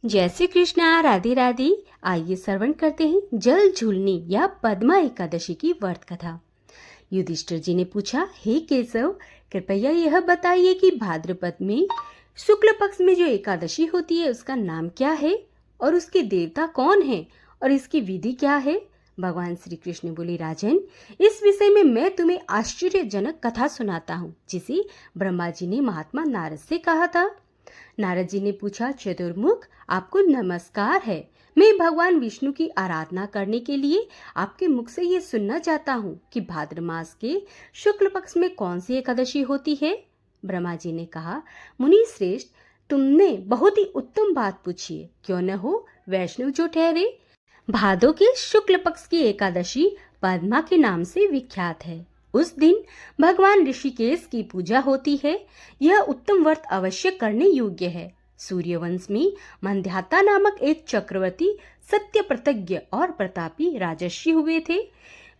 जय श्री कृष्णा, राधे राधे। आइए श्रवण करते हैं जल झूलनी या पद्मा एकादशी की व्रत कथा। युधिष्ठिर जी ने पूछा, हे केशव, कृपया यह बताइए कि भाद्रपद में शुक्ल पक्ष में जो एकादशी होती है उसका नाम क्या है और उसके देवता कौन है और इसकी विधि क्या है। भगवान श्री कृष्ण बोले, राजन, इस विषय में मैं तुम्हें आश्चर्यजनक कथा सुनाता हूँ जिसे ब्रह्मा जी ने महात्मा नारद से कहा था। नारद जी ने पूछा, चतुर्मुख, आपको नमस्कार है। मैं भगवान विष्णु की आराधना करने के लिए आपके मुख से ये सुनना चाहता हूँ कि भाद्र मास के शुक्ल पक्ष में कौन सी एकादशी होती है। ब्रह्मा जी ने कहा, मुनि श्रेष्ठ, तुमने बहुत ही उत्तम बात पूछी है। क्यों न हो वैष्णव जो ठहरे। भादो के शुक्ल पक्ष की एकादशी पद्मा के नाम से विख्यात है। उस दिन भगवान ऋषिकेश की पूजा होती है। यह उत्तम व्रत अवश्य करने योग्य है। सूर्यवंश में मंद्याता नामक एक चक्रवर्ती सत्य प्रतिज्ञ और प्रतापी राजर्षि हुए थे।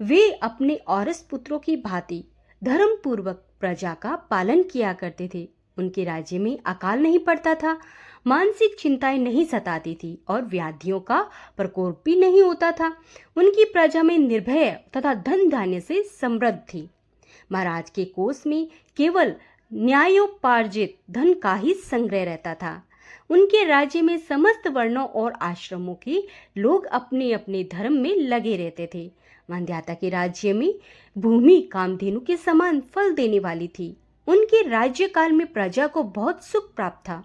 वे अपने औरस पुत्रों की भांति धर्म पूर्वक प्रजा का पालन किया करते थे। उनके राज्य में अकाल नहीं पड़ता था, मानसिक चिंताएं नहीं सताती थी और व्याधियों का प्रकोप भी नहीं होता था। उनकी प्रजा में निर्भय तथा धन धान्य से समृद्ध थी। महाराज के कोष में केवल न्यायोपार्जित धन का ही संग्रह रहता था। उनके राज्य में समस्त वर्णों और आश्रमों के लोग अपने अपने धर्म में लगे रहते थे। मंद्याता के राज्य में भूमि कामधेनु के समान फल देने वाली थी। उनके राज्य काल में प्रजा को बहुत सुख प्राप्त था।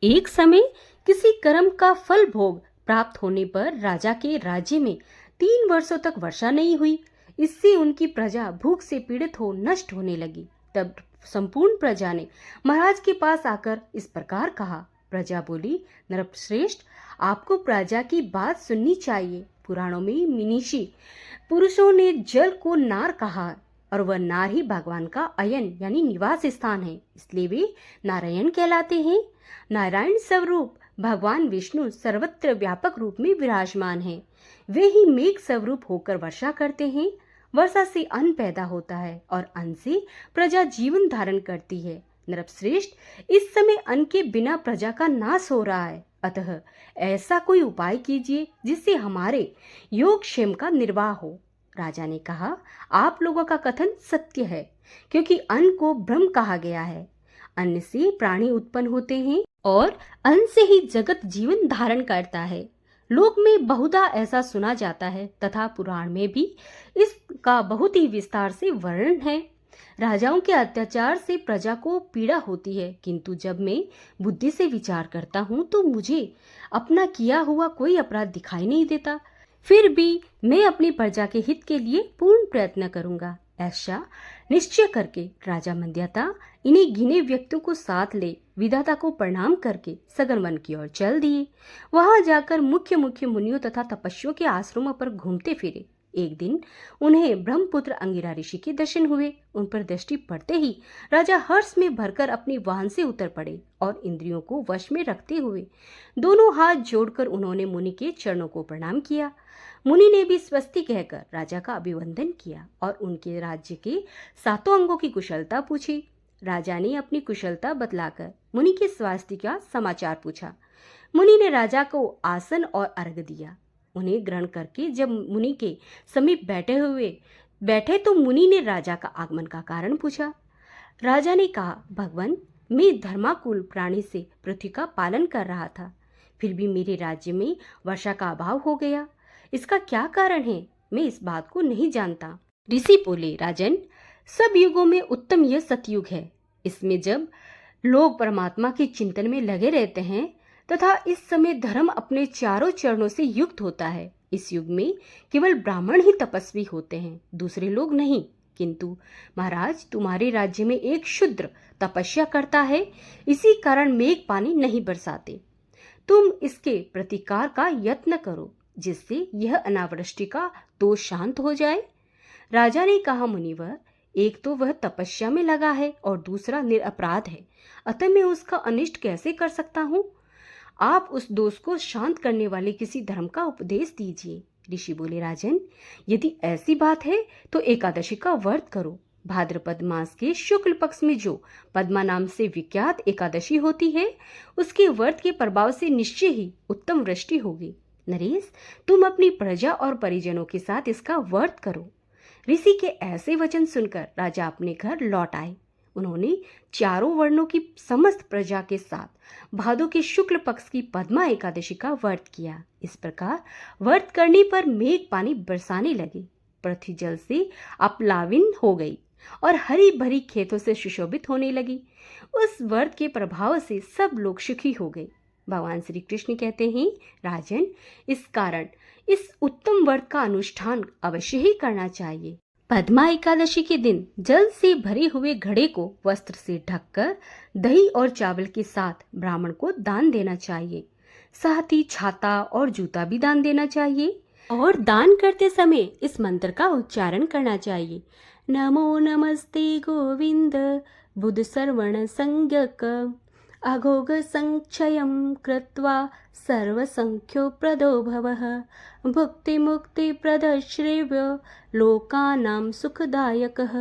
एक समय किसी कर्म का फल भोग प्राप्त होने पर राजा के राज्य में 3 वर्षों तक वर्षा नहीं हुई। इससे उनकी प्रजा भूख से पीड़ित हो नष्ट होने लगी। तब संपूर्ण प्रजा ने महाराज के पास आकर इस प्रकार कहा। प्रजा बोली, नरश्रेष्ठ, आपको प्रजा की बात सुननी चाहिए। पुराणों में मिनीषी पुरुषों ने जल को नार कहा और वह नार ही भगवान का अयन यानी निवास स्थान है, इसलिए वे नारायण कहलाते हैं। नारायण स्वरूप भगवान विष्णु सर्वत्र व्यापक रूप में विराजमान है। वे ही मेघ स्वरूप होकर वर्षा करते हैं। वर्षा से अन्न पैदा होता है और अन्न से प्रजा जीवन धारण करती है। नरश्रेष्ठ, इस समय अन्न के बिना प्रजा का नाश हो रहा है, अतः ऐसा कोई उपाय कीजिए जिससे हमारे योगक्षेम का निर्वाह हो। राजा ने कहा, आप लोगों का कथन सत्य है, क्योंकि अन्न को ब्रह्म कहा गया है। अन्न से प्राणी उत्पन्न होते हैं और अन्न से ही जगत जीवन धारण करता है। लोक में बहुधा ऐसा सुना जाता है तथा पुराण में भी इसका बहुत ही विस्तार से वर्णन है। राजाओं के अत्याचार से प्रजा को पीड़ा होती है, किंतु जब मैं बुद्धि से विचार करता हूँ तो मुझे अपना किया हुआ कोई अपराध दिखाई नहीं देता। फिर भी मैं अपनी प्रजा के हित के लिए पूर्ण प्रयत्न करूंगा। ऐसा निश्चय करके राजा मंद्याता इन्हीं गिने व्यक्तियों को साथ ले विधाता को प्रणाम करके सगन वन की ओर चल दिए। वहां जाकर मुख्य मुख्य मुनियों तथा तपस्वियों के आश्रमों पर घूमते फिरे। एक दिन उन्हें ब्रह्मपुत्र अंगिरा ऋषि के दर्शन हुए। उन पर दृष्टि पड़ते ही राजा हर्ष में भरकर अपने वाहन से उतर पड़े और इंद्रियों को वश में रखते हुए दोनों हाथ जोड़कर उन्होंने मुनि के चरणों को प्रणाम किया। मुनि ने भी स्वस्ति कहकर राजा का अभिवंदन किया और उनके राज्य के 7 अंगों की कुशलता पूछी। राजा ने अपनी कुशलता बतलाकर मुनि के स्वास्थ्य का समाचार पूछा। मुनि ने राजा को आसन और अर्घ दिया। उन्हें ग्रहण करके जब मुनि के समीप बैठे तो मुनि ने राजा का आगमन का कारण पूछा। राजा ने कहा, भगवान, मैं धर्माकुल प्राणी से पृथ्वी का पालन कर रहा था, फिर भी मेरे राज्य में वर्षा का अभाव हो गया। इसका क्या कारण है, मैं इस बात को नहीं जानता। ऋषि बोले, राजन, सब युगों में उत्तम यह सतयुग है। इसमें जब लोग परमात्मा के चिंतन में लगे रहते हैं तथा इस समय धर्म अपने चारों चरणों से युक्त होता है। इस युग में केवल ब्राह्मण ही तपस्वी होते हैं, दूसरे लोग नहीं। किंतु महाराज, तुम्हारे राज्य में एक शूद्र तपस्या करता है, इसी कारण मेघ पानी नहीं बरसाते। तुम इसके प्रतिकार का यत्न करो जिससे यह अनावृष्टि का दोष शांत हो जाए। राजा ने कहा, मुनिवर, एक तो वह तपस्या में लगा है और दूसरा निरपराध है, अतः मैं उसका अनिष्ट कैसे कर सकता हूँ। आप उस दोष को शांत करने वाले किसी धर्म का उपदेश दीजिए। ऋषि बोले, राजन, यदि ऐसी बात है तो एकादशी का व्रत करो। भाद्रपद मास के शुक्ल पक्ष में जो पद्मा नाम से विख्यात एकादशी होती है, उसके व्रत के प्रभाव से निश्चय ही उत्तम वृष्टि होगी। नरेश, तुम अपनी प्रजा और परिजनों के साथ इसका व्रत करो। ऋषि के ऐसे वचन सुनकर राजा अपने घर लौट आए। उन्होंने चारों वर्णों की समस्त प्रजा के साथ भादो के शुक्ल पक्ष की पद्मा एकादशी का व्रत किया। इस प्रकार व्रत करने पर मेघ पानी बरसाने लगे, पृथ्वी जल से अपलाविन हो गई और हरी भरी खेतों से सुशोभित होने लगी। उस व्रत के प्रभाव से सब लोग सुखी हो गए। भगवान श्री कृष्ण कहते हैं, राजन, इस कारण इस उत्तम व्रत का अनुष्ठान अवश्य ही करना चाहिए। पद्मा एकादशी के दिन जल से भरे हुए घड़े को वस्त्र से ढककर दही और चावल के साथ ब्राह्मण को दान देना चाहिए। साथ ही छाता और जूता भी दान देना चाहिए और दान करते समय इस मंत्र का उच्चारण करना चाहिए। नमो नमस्ते गोविंद बुध सर्वण संज्ञक अघोघ संक्षयं कृत्वा सर्वसंख्यो प्रदो भवः भुक्ति मुक्ति प्रदश्रेव्य लोकानां सुखदायकः।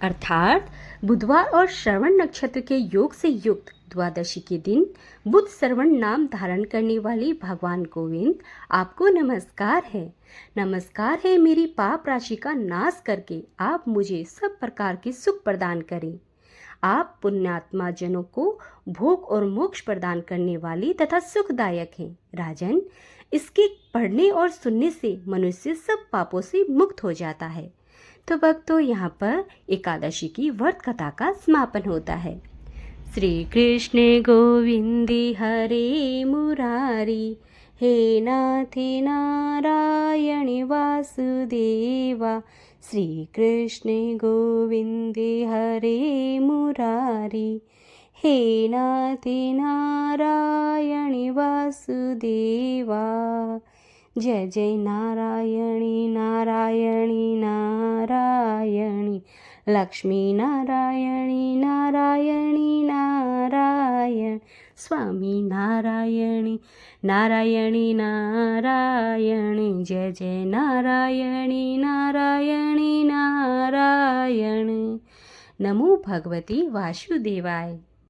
अर्थात बुधवार और श्रवण नक्षत्र के योग से युक्त द्वादशी के दिन बुध श्रवण नाम धारण करने वाले भगवान गोविंद, आपको नमस्कार है। नमस्कार है मेरी पाप राशि का नाश करके आप मुझे सब प्रकार के सुख प्रदान करें। आप पुण्यात्मा जनों को भोग और मोक्ष प्रदान करने वाली तथा सुखदायक हैं। राजन, इसके पढ़ने और सुनने से मनुष्य सब पापों से मुक्त हो जाता है। तो भक्तों, यहाँ पर एकादशी की व्रत कथा का समापन होता है। श्री कृष्ण गोविंदे हरे मुरारी, हे नाथे नारायण वासुदेवा। श्री कृष्ण गोविंदे हरे मुरारी, हे नाथे नारायण वासुदेवा। जय जय नारायणी नारायणी नारायणी, लक्ष्मी नारायणी नारायणी नारायण, स्वामी नारायणी नारायणी नारायणी। जय जय नारायणी नारायणी नारायण। नमो भगवती वासुदेवाय।